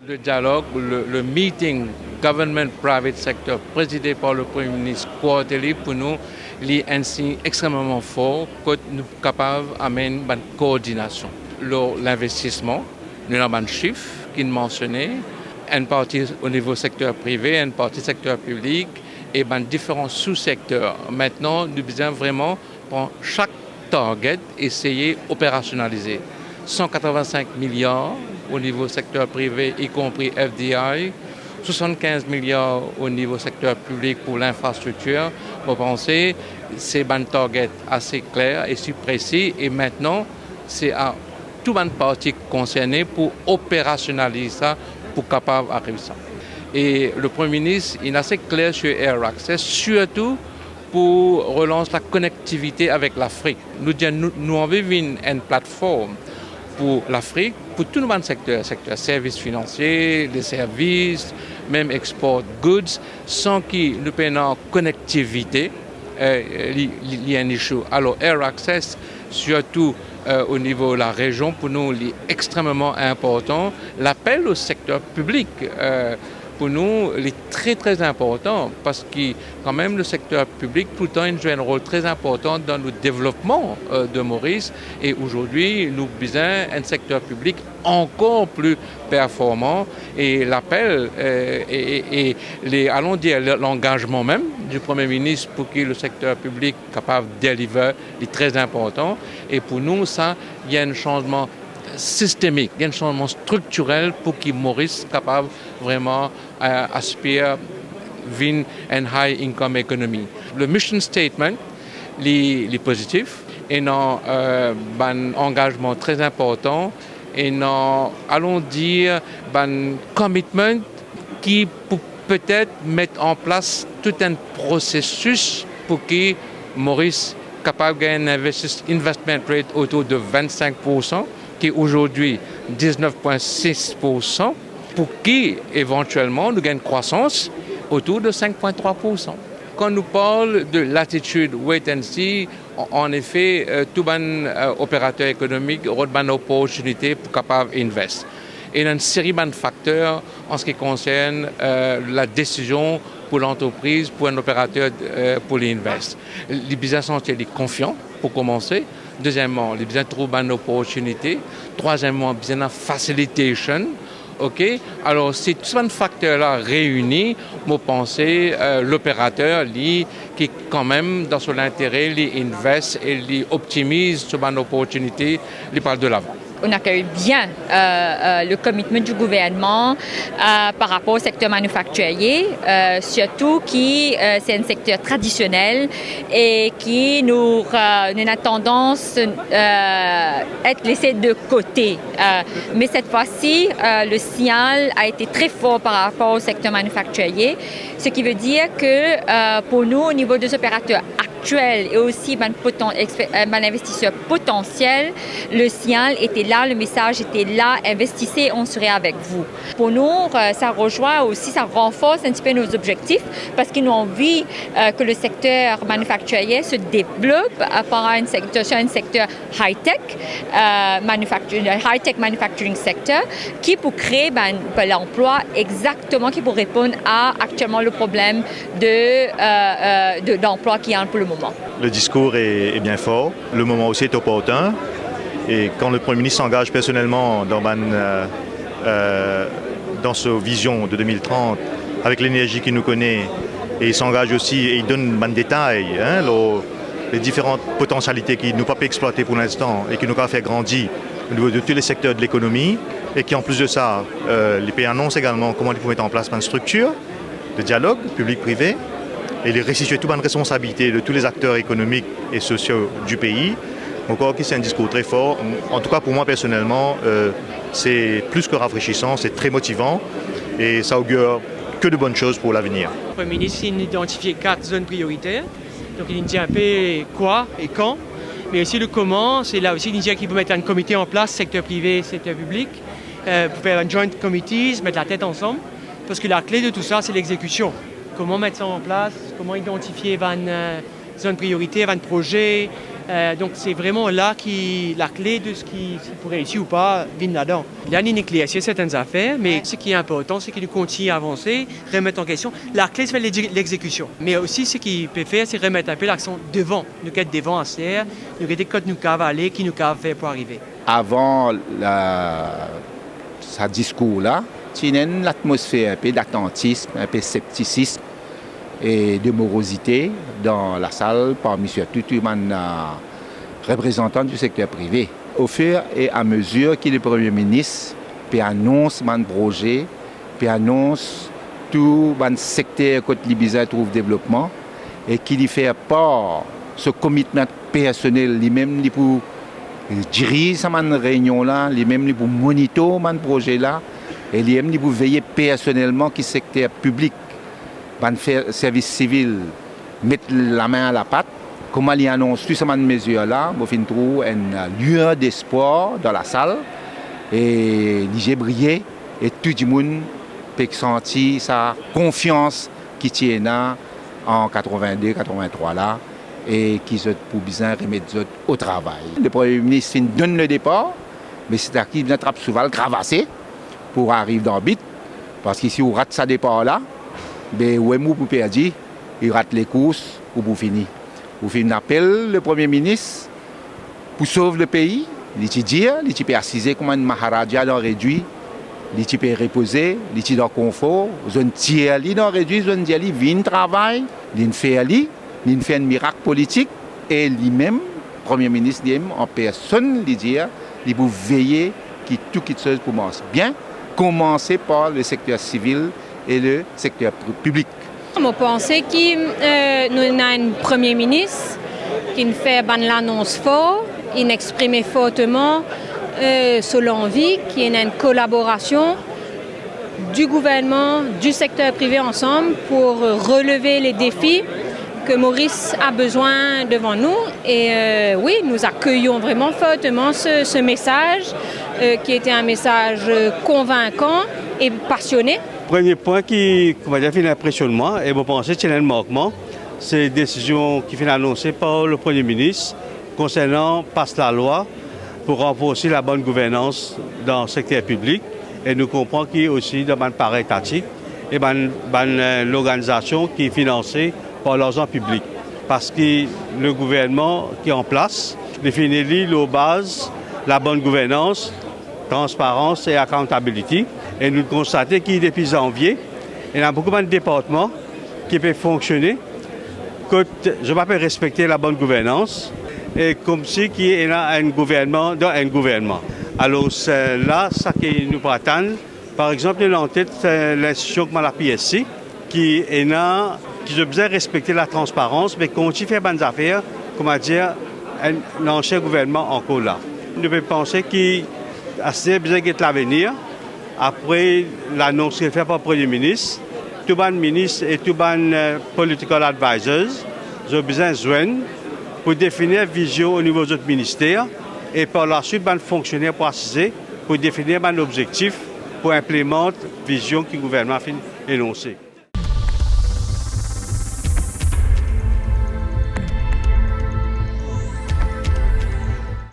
Le dialogue, le meeting government-private sector présidé par le Premier ministre Quarterly, pour nous, est un signe extrêmement fort que nous sommes capables d'amener une coordination. L'investissement, nous avons un chiffre qui est mentionné, une partie au niveau secteur privé, une partie secteur public et différents sous-secteurs. Maintenant, nous devons vraiment prendre chaque target, essayer d'opérationnaliser. 185 milliards au niveau secteur privé, y compris FDI, 75 milliards au niveau secteur public pour l'infrastructure. Vous pensez, c'est un target assez clair et si précis. Et maintenant, c'est à toute une partie concernée pour opérationnaliser ça, pour capable d'arriver ça. Et le Premier ministre il est assez clair sur Air Access, surtout pour relancer la connectivité avec l'Afrique. Nous avons une plateforme pour l'Afrique, pour tout le monde secteur services financiers, les services, même export goods, sans qu'il nous ait une connectivité, il y a un issue. Alors Air Access, surtout au niveau de la région, pour nous, est extrêmement important. L'appel au secteur public, pour nous, il est très très important parce que quand même le secteur public tout le temps il joue un rôle très important dans le développement de Maurice et aujourd'hui nous avons besoin d'un secteur public encore plus performant et l'appel et allons dire l'engagement même du Premier ministre pour que le secteur public soit capable de délivrer est très important et pour nous ça il y a un changement systémique, il y a un changement structurel pour que Maurice soit capable vraiment aspire vers une high income economy. Le mission statement est positif et a un engagement très important et allons dire un commitment qui peut être mettre en place tout un processus pour que Maurice soit capable de gagner un investment rate autour de 25%, qui est aujourd'hui 19,6%, pour qu'éventuellement nous gagnons une croissance autour de 5,3%. Quand nous parlons de l'attitude wait and see, en effet, tout bon opérateur économique a une opportunité pour capable d'investir. Et il y a une série de facteurs en ce qui concerne la décision pour l'entreprise, pour un opérateur pour l'investir. Les business entiers sont confiants pour commencer. Deuxièmement, les besoins de trouver une opportunité. Troisièmement, besoin de facilitation. OK? Alors, c'est tous ces facteurs-là réunis, je pense l'opérateur, qui quand même, dans son intérêt, il investe et il optimise sur une opportunité, il parle de l'avant. On accueille bien le commitment du gouvernement par rapport au secteur manufacturier, surtout qui c'est un secteur traditionnel et qui nous a tendance à être laissé de côté. Mais cette fois-ci, le signal a été très fort par rapport au secteur manufacturier, ce qui veut dire que pour nous, au niveau des opérateurs actuels et aussi investisseurs potentiels, le signal était là, le message était là, investissez, on serait avec vous. Pour nous, ça rejoint aussi, ça renforce un petit peu nos objectifs parce qu'ils ont envie que le secteur manufacturier se développe par un secteur high-tech, high-tech manufacturing sector, qui pour créer l'emploi exactement, qui pour répondre à actuellement le problème d'emploi qu'il y a pour le moment. Le discours est bien fort, le moment aussi est opportun. Et quand le Premier ministre s'engage personnellement dans sa vision de 2030, avec l'énergie qu'il nous connaît, et il s'engage aussi, et il donne des détails, les différentes potentialités qu'il nous pas pu exploiter pour l'instant et qui nous a fait grandir au niveau de tous les secteurs de l'économie, et qui en plus de ça, les pays annoncent également comment ils peuvent mettre en place une structure de dialogue public-privé, et les restituer toute une responsabilité de tous les acteurs économiques et sociaux du pays. Encore c'est un discours très fort. En tout cas, pour moi personnellement, c'est plus que rafraîchissant, c'est très motivant et ça augure que de bonnes choses pour l'avenir. Le Premier ministre a identifié 4 zones prioritaires. Donc il dit un peu quoi et quand, mais aussi le comment. C'est là aussi qu'il faut mettre un comité en place, secteur privé, secteur public, pour faire un joint committee, mettre la tête ensemble. Parce que la clé de tout ça, c'est l'exécution. Comment mettre ça en place, comment identifier une zone prioritaire, un projet, Donc c'est vraiment là la clé de ce qui pourrait réussir ou pas vient là-dedans. Il y a une éclaircie certaines affaires, mais ce qui est important, c'est qu'il continue à avancer, remettre en question. La clé, c'est l'exécution. Mais aussi, ce qu'il peut faire, c'est remettre un peu l'accent devant. Nous être devant à serre, nous être quand nous cavaler, qui nous cave faire pour arriver. Avant ce discours-là, il y a une atmosphère un peu d'attentisme, un peu de scepticisme et de morosité dans la salle parmi surtout les représentants du secteur privé. Au fur et à mesure que le Premier ministre annonce un projet, annonce tout le secteur que l'Ibiza trouve développement et qu'il fait part ce commitment personnel, lui-même pour diriger cette réunion-là, lui-même pour monitorer ce projet-là et lui-même pour veiller personnellement que le secteur public, le service civil, mettre la main à la pâte. Comment il annonce toutes ces mesures-là, il trouve une lueur d'espoir dans la salle et il brillé et tout le monde peut sentir sa confiance qui tient en 82-83 là et qui sont pour bien remettre au travail. Le Premier ministre donne le départ, mais c'est à qui il attrape souvent le cravassé pour arriver dans le but. Parce que si on rate ce départ-là, ben, où est-ce pour perdre, il rate les courses ou pour finir. Vous faites un appel le Premier ministre pour sauver le pays. Il peut préciser comment un Maharaja l'a réduit. Il peut reposer, il peut dans le confort. Zone tiers, il a réduit, zone tiers, il vient travail, il fait un miracle politique. Et lui-même, Premier ministre, en personne, il dit, il peut veiller que tout qui se commence bien. Commencer par le secteur civil et le secteur public. Je pense que nous avons un Premier ministre qui fait l'annonce fort, il exprime fortement son envie, qu'il y ait une collaboration du gouvernement, du secteur privé ensemble pour relever les défis que Maurice a besoin devant nous. Et oui, nous accueillons vraiment fortement ce message qui était un message convaincant et passionné. Premier point qui fait l'impressionnement, et je pense que c'est un manquement, c'est une décision qui fait annoncée par le Premier ministre concernant passe la loi pour renforcer la bonne gouvernance dans le secteur public. Et nous comprenons qu'il y a aussi dans le pareil étatique et l'organisation qui est financée par l'argent public. Parce que le gouvernement qui est en place définit les bases, la bonne gouvernance, transparence et accountability. Et nous constatons qu'il depuis janvier, il y a beaucoup de départements qui peuvent fonctionner, que je ne peux pas respecter la bonne gouvernance, et comme si il y a un gouvernement dans un gouvernement. Alors là, ça qui nous attend, par exemple, il y a en tête l'institution comme la PSC, qui a besoin de respecter la transparence, mais continue à faire bonnes affaires, comment dire, un ancien gouvernement encore là. Nous devons penser qu'il a assez besoin de l'avenir. Après l'annonce qui est faite par le Premier ministre, tous les ministres et tous les political advisors ont besoin de joindre pour définir une vision au niveau de notre ministère et par la suite, les fonctionnaires pour assister pour définir un objectif pour implémenter la vision que le gouvernement a énoncée.